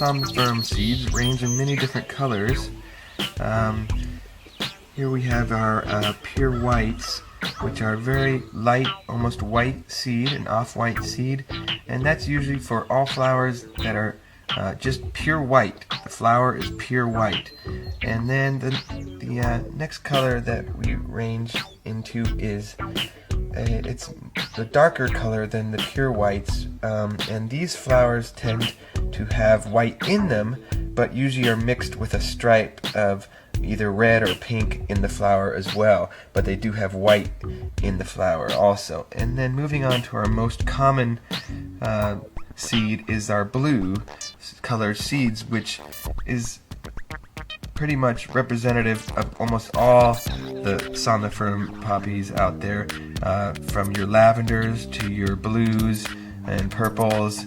Somniferum seeds range in many different colors. Here we have our pure whites, which are very light, almost white seed, an off-white seed, and that's usually for all flowers that are just pure white. The flower is pure white. And then the next color that we range into is it's the darker color than the pure whites, and these flowers tend to have white in them, but usually are mixed with a stripe of either red or pink in the flower as well, but they do have white in the flower also. And then moving on to our most common seed is our blue colored seeds, which is pretty much representative of almost all the Somniferum poppies out there, from your lavenders to your blues and purples,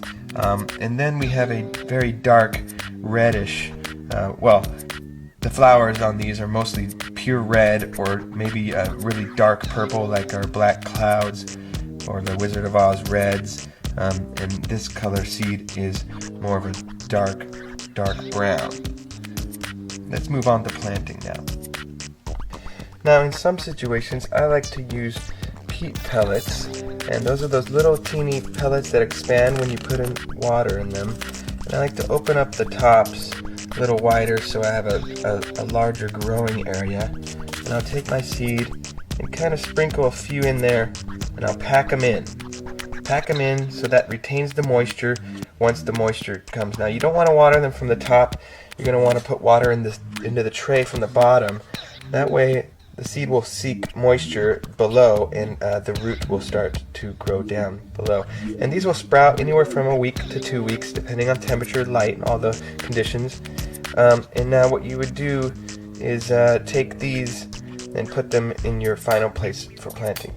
and then we have a very dark reddish, the flowers on these are mostly pure red or maybe a really dark purple like our black clouds or the Wizard of Oz reds, and this color seed is more of a dark brown. Let's move on to planting now. Now in some situations I like to use peat pellets, and those are those little teeny pellets that expand when you put in water in them, and I like to open up the tops a little wider so I have a larger growing area, and I'll take my seed and kind of sprinkle a few in there, and I'll pack them in so that retains the moisture once the moisture comes. Now you don't want to water them from the top. You're going to want to put water into the tray from the bottom. That way the seed will seek moisture below, and the root will start to grow down below. And these will sprout anywhere from a week to 2 weeks depending on temperature, light, and all the conditions. And now what you would do is take these and put them in your final place for planting.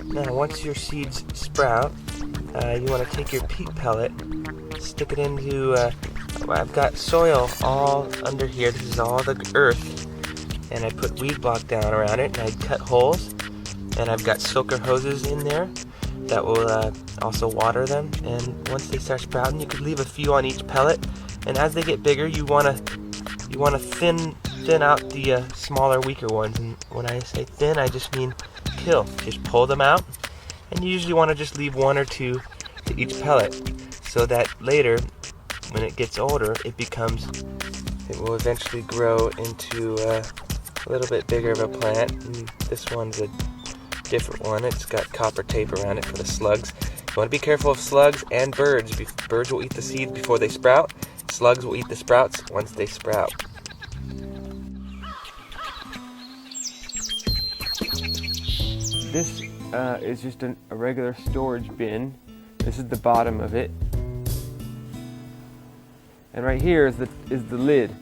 Now once your seeds sprout, you want to take your peat pellet, stick it into, I've got soil all under here. This is all the earth, and I put weed block down around it, and I cut holes, and I've got soaker hoses in there that will also water them. And once they start sprouting, you could leave a few on each pellet, and as they get bigger you want to thin out the smaller, weaker ones. And when I say thin, I just mean kill. Just pull them out, and you usually want to just leave 1 or 2 to each pellet, so that later when it gets older it will eventually grow into a little bit bigger of a plant. And this one's a different one. It's got copper tape around it for the slugs. You want to be careful of slugs and birds. Birds will eat the seeds before they sprout. Slugs will eat the sprouts once they sprout. This is just a regular storage bin. This is the bottom of it, and right here is the lid.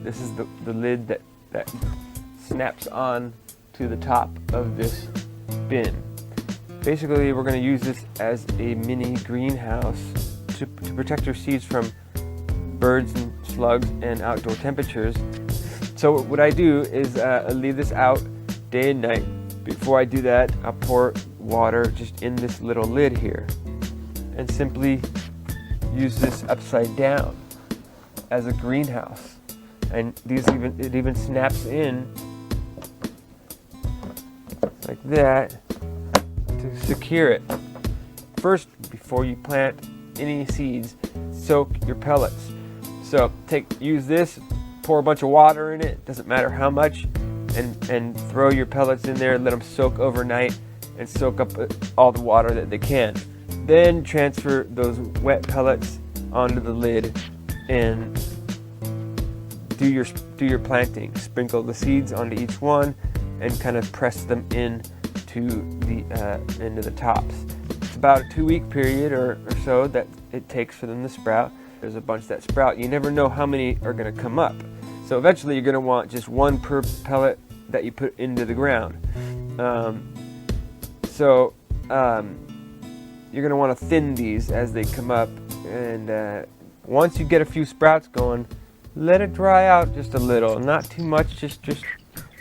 This is the lid that snaps on to the top of this bin. Basically, we're going to use this as a mini greenhouse to protect your seeds from birds and slugs and outdoor temperatures. So what I do is I leave this out day and night. Before I do that, I'll pour water just in this little lid here and simply use this upside down as a greenhouse. And it even snaps in like that to secure it. First, before you plant any seeds, soak your pellets. So use this, pour a bunch of water in it, doesn't matter how much, and throw your pellets in there, let them soak overnight and soak up all the water that they can. Then transfer those wet pellets onto the lid and do your planting. Sprinkle the seeds onto each one and kind of press them into the tops. It's about a 2-week period or so that it takes for them to sprout. There's a bunch that sprout. You never know how many are going to come up. So eventually you're going to want just 1 per pellet that you put into the ground. you're going to want to thin these as they come up, and once you get a few sprouts going, let it dry out just a little, not too much, just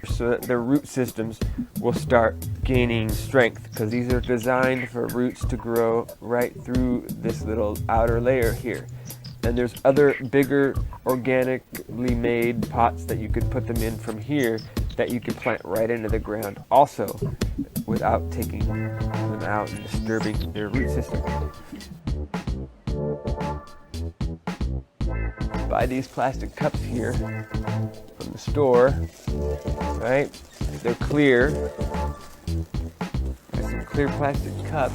so that their root systems will start gaining strength, because these are designed for roots to grow right through this little outer layer here. And there's other bigger organically made pots that you could put them in from here that you could plant right into the ground also, without taking them out and disturbing their root system. Buy these plastic cups here from the store, right? They're clear. Got some clear plastic cups.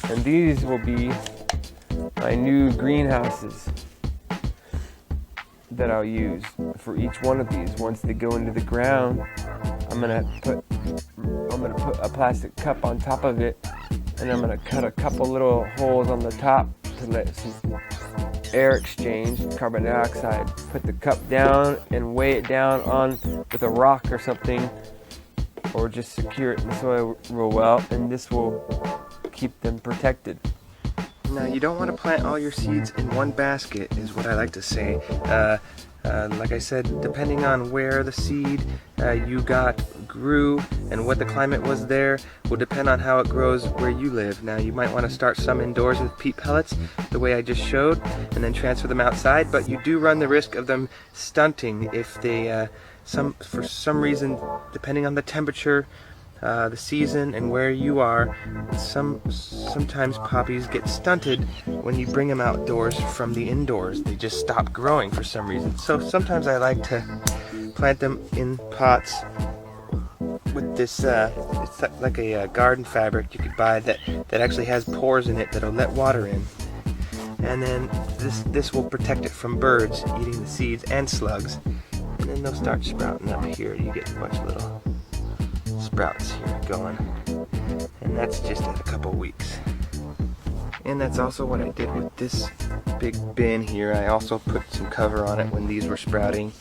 And these will be my new greenhouses that I'll use for each one of these. Once they go into the ground, I'm gonna put a plastic cup on top of it, and I'm gonna cut a couple little holes on the top to let some air exchange, carbon dioxide. Put the cup down and weigh it down on with a rock or something, or just secure it in the soil real well, and this will keep them protected. Now, you don't want to plant all your seeds in one basket, is what I like to say. Like I said, depending on where the seed you got grew and what the climate was there will depend on how it grows where you live. Now, you might want to start some indoors with peat pellets, the way I just showed, and then transfer them outside, but you do run the risk of them stunting if they, for some reason, depending on the temperature, the season, and where you are, sometimes poppies get stunted when you bring them outdoors from the indoors. They just stop growing for some reason. So sometimes I like to plant them in pots with this, it's like a garden fabric you could buy that actually has pores in it that'll let water in. And then this will protect it from birds eating the seeds and slugs. And then they'll start sprouting up here. You get a bunch of little sprouts here going, and that's just in a couple weeks. And that's also what I did with this big bin here. I also put some cover on it when these were sprouting,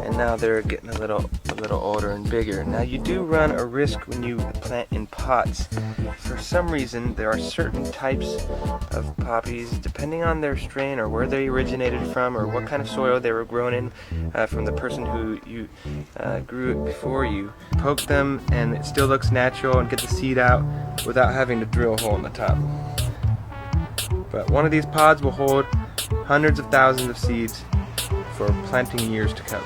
and now they're getting a little older and bigger. Now, you do run a risk when you plant in pots. For some reason, there are certain types of poppies, depending on their strain or where they originated from or what kind of soil they were grown in, from the person who you grew it before you. Poke them and it still looks natural, and get the seed out without having to drill a hole in the top. But one of these pods will hold hundreds of thousands of seeds for planting years to come.